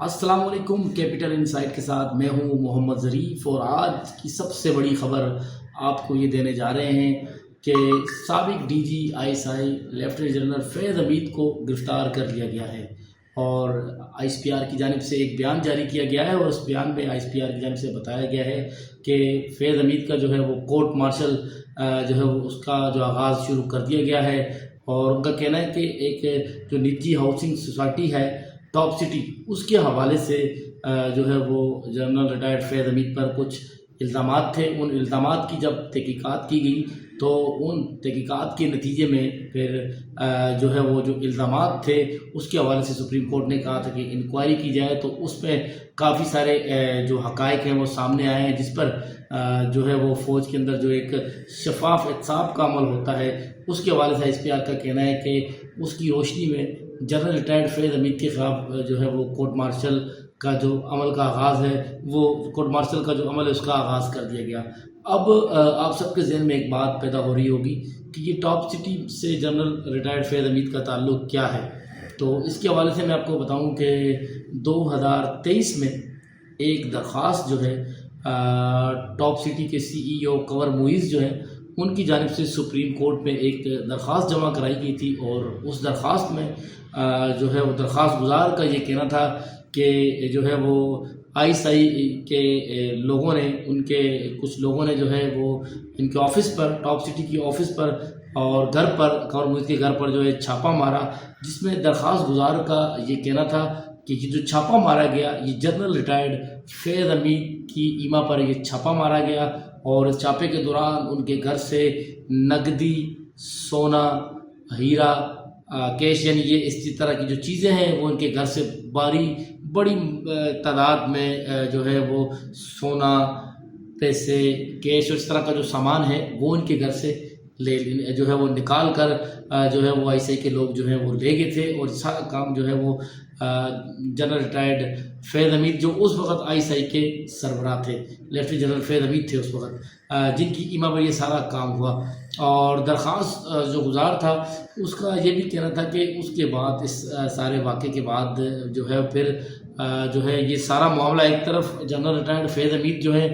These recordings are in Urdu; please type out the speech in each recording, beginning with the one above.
السلام علیکم، کیپٹل انسائٹ کے ساتھ میں ہوں محمد ظریف، اور آج کی سب سے بڑی خبر آپ کو یہ دینے جا رہے ہیں کہ سابق D G I S I lieutenant general Faiz Hamid کو گرفتار کر لیا گیا ہے، اور آئی ایس پی آر کی جانب سے ایک بیان جاری کیا گیا ہے، اور اس بیان میں آئی ایس پی آر کی جانب سے بتایا گیا ہے کہ فیض حمید کا جو ہے وہ کورٹ مارشل جو ہے وہ اس کا جو آغاز شروع کر دیا گیا ہے، اور ان کا کہنا ہے کہ ایک جو نجی ہاؤسنگ سوسائٹی ہے ٹاپ سٹی، اس کے حوالے سے جو ہے وہ جنرل ریٹائرڈ فیض حمید پر کچھ الزامات تھے۔ ان الزامات کی جب تحقیقات کی گئی تو ان تحقیقات کے نتیجے میں پھر جو ہے وہ جو الزامات تھے اس کے حوالے سے سپریم کورٹ نے کہا تھا کہ انکوائری کی جائے، تو اس میں کافی سارے جو حقائق ہیں وہ سامنے آئے ہیں، جس پر جو ہے وہ فوج کے اندر جو ایک شفاف احتساب کا عمل ہوتا ہے اس کے حوالے سے آئی ایس پی آر کا کہنا ہے کہ اس کی روشنی میں جنرل ریٹائرڈ فیض حمید کے خلاف جو ہے وہ کورٹ مارشل کا جو عمل کا آغاز ہے، وہ کورٹ مارشل کا جو عمل ہے اس کا آغاز کر دیا گیا۔ اب آپ سب کے ذہن میں ایک بات پیدا ہو رہی ہوگی کہ یہ ٹاپ سٹی سے جنرل ریٹائرڈ فیض حمید کا تعلق کیا ہے۔ تو اس کے حوالے سے میں آپ کو بتاؤں کہ 2023 میں ایک درخواست جو ہے ٹاپ سٹی کے سی ای او کنور معیز جو ہے ان کی جانب سے سپریم کورٹ میں ایک درخواست جمع کرائی گئی تھی، اور اس درخواست میں جو ہے وہ درخواست گزار کا یہ کہنا تھا کہ جو ہے وہ آئی ایس آئی کے لوگوں نے، ان کے کچھ لوگوں نے جو ہے وہ ان کے آفس پر، ٹاپ سٹی کی آفس پر اور گھر پر، کنور معیز کے گھر پر جو ہے چھاپا مارا، جس میں درخواست گزار کا یہ کہنا تھا کہ یہ جو چھاپا مارا گیا یہ جنرل ریٹائرڈ فیض حمید کی ایما پر یہ چھاپا مارا گیا، اور اس چھاپے کے دوران ان کے گھر سے نقدی، سونا، ہیرا، کیش، یعنی یہ اس طرح کی جو چیزیں ہیں وہ ان کے گھر سے بڑی تعداد میں جو ہے وہ سونا، پیسے، کیش اور اس طرح کا جو سامان ہے وہ ان کے گھر سے جو ہے وہ نکال کر جو ہے وہ آئی ایس آئی کے لوگ جو ہیں وہ لے گئے تھے، اور سارا کام جو ہے وہ جنرل ریٹائرڈ فیض حمید جو اس وقت آئی ایس آئی کے سربراہ تھے، لیفٹیننٹ جنرل فیض حمید تھے اس وقت، جن کی ایما پر یہ سارا کام ہوا۔ اور درخواست جو گزار تھا اس کا یہ بھی کہنا تھا کہ اس کے بعد، اس سارے واقعے کے بعد جو ہے پھر جو ہے یہ سارا معاملہ، ایک طرف جنرل ریٹائرڈ فیض حمید جو ہے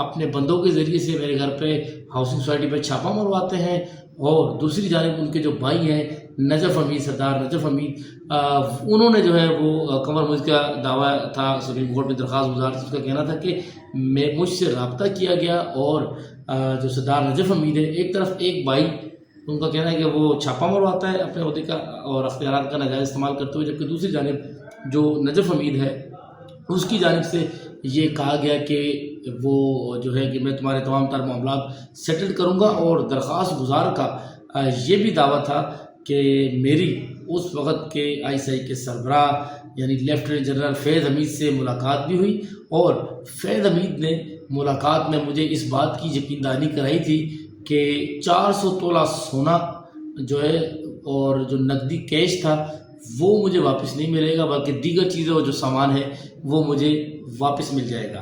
اپنے بندوں کے ذریعے سے میرے گھر پہ ہاؤسنگ سوسائٹی پہ چھاپا مرواتے ہیں، اور دوسری جانب ان کے جو بھائی ہیں نجف حمید، سردار نجف حمید، انہوں نے جو ہے وہ کنور معیز کا دعویٰ تھا سپریم کورٹ میں درخواست گزار تھی، اس کا کہنا تھا کہ مجھ سے رابطہ کیا گیا، اور جو سردار نجف حمید ہے، ایک طرف ایک بھائی ان کا کہنا ہے کہ وہ چھاپا مرواتا ہے اپنے عہدے کا اور اختیارات کا ناجائز استعمال کرتے ہوئے، جبکہ دوسری جانب جو نجف حمید ہے اس کی جانب سے یہ کہا گیا کہ وہ جو ہے کہ میں تمہارے تمام تر معاملات سیٹل کروں گا، اور درخواست گزار کا یہ بھی دعویٰ تھا کہ میری اس وقت کے آئی ایس آئی کے سربراہ یعنی لیفٹیننٹ جنرل فیض حمید سے ملاقات بھی ہوئی، اور فیض حمید نے ملاقات میں مجھے اس بات کی یقین دہانی کرائی تھی کہ 400 تولہ سونا جو ہے اور جو نقدی کیش تھا وہ مجھے واپس نہیں ملے گا، بلکہ دیگر چیزیں اور جو سامان ہے وہ مجھے واپس مل جائے گا۔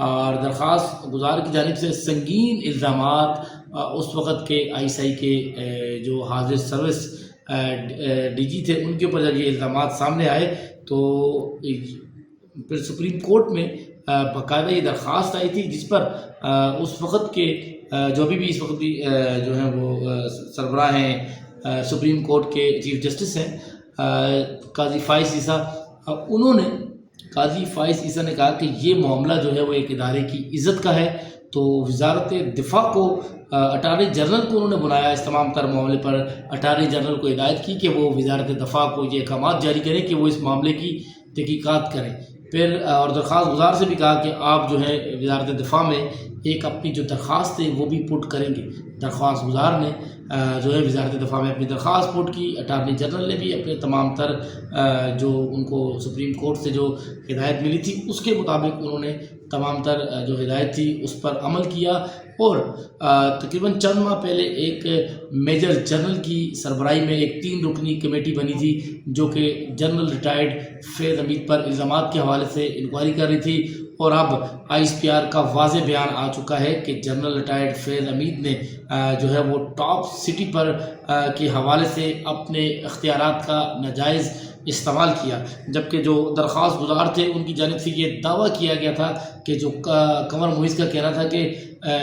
اور درخواست گزار کی جانب سے سنگین الزامات اس وقت کے آئی ایس آئی کے جو حاضر سروس ڈی جی تھے ان کے اوپر جب یہ الزامات سامنے آئے تو پھر سپریم کورٹ میں باقاعدہ یہ درخواست آئی تھی، جس پر اس وقت کے جو بھی اس وقت جو ہیں وہ سربراہ ہیں سپریم کورٹ کے چیف جسٹس ہیں قاضی فائز عیسیٰ، قاضی فائز عیسیٰ نے کہا کہ یہ معاملہ جو ہے وہ ایک ادارے کی عزت کا ہے، تو وزارت دفاع کو اٹارنی جنرل کو انہوں نے بلایا اس تمام تر معاملے پر، اٹارنی جنرل کو ہدایت کی کہ وہ وزارت دفاع کو یہ احکامات جاری کریں کہ وہ اس معاملے کی تحقیقات کریں۔ پھر اور درخواست گزار سے بھی کہا کہ آپ جو ہے وزارت دفاع میں ایک اپنی جو درخواست ہے وہ بھی پٹ کریں گے۔ درخواست گزار نے جو ہے وزارت دفاع میں اپنی درخواست پٹ کی، اٹارنی جنرل نے بھی اپنے تمام تر جو ان کو سپریم کورٹ سے جو ہدایت ملی تھی اس کے مطابق انہوں نے تمام تر جو ہدایت تھی اس پر عمل کیا، اور تقریباً چند ماہ پہلے ایک میجر جنرل کی سربراہی میں ایک 3 رکنی کمیٹی بنی تھی جو کہ جنرل ریٹائرڈ فیض حمید پر الزامات کے حوالے سے انکوائری کر رہی تھی، اور اب آئی ایس پی آر کا واضح بیان آ چکا ہے کہ جنرل ریٹائرڈ فیض حمید نے جو ہے وہ ٹاپ سٹی پر کے حوالے سے اپنے اختیارات کا ناجائز استعمال کیا، جبکہ جو درخواست گزار تھے ان کی جانب سے یہ دعویٰ کیا گیا تھا کہ جو قمر محیز کا کہنا تھا کہ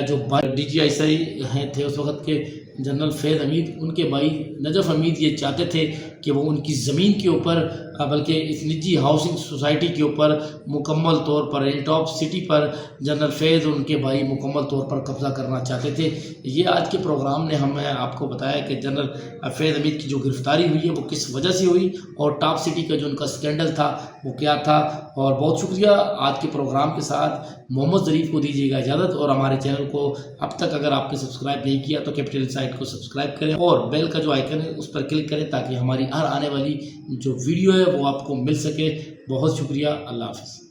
جو ڈی جی آئی ایس آئی ہیں تھے اس وقت کے جنرل فیض حمید، ان کے بھائی نجف حمید یہ چاہتے تھے کہ وہ ان کی زمین کے اوپر بلکہ اس نجی ہاؤسنگ سوسائٹی کے اوپر مکمل طور پر رینٹ آف سٹی پر جنرل فیض اور ان کے بھائی مکمل طور پر قبضہ کرنا چاہتے تھے۔ یہ آج کے پروگرام نے ہمیں آپ کو بتایا کہ جنرل فیض حمید کی جو گرفتاری ہوئی ہے وہ کس وجہ سے ہوئی، اور ٹاپ سٹی کا جو ان کا سکینڈل تھا وہ کیا تھا۔ اور بہت شکریہ، آج کے پروگرام کے ساتھ محمد ظریف کو دیجیے گا اجازت، اور ہمارے چینل کو اب تک اگر آپ نے سبسکرائب نہیں کیا تو کیپٹل انسائٹ کو سبسکرائب کریں اور بیل کا جو آئیکن ہے اس پر کلک کریں تاکہ ہماری ہر آنے والی جو ویڈیو ہے وہ آپ کو مل سکے۔ بہت شکریہ، اللہ حافظ۔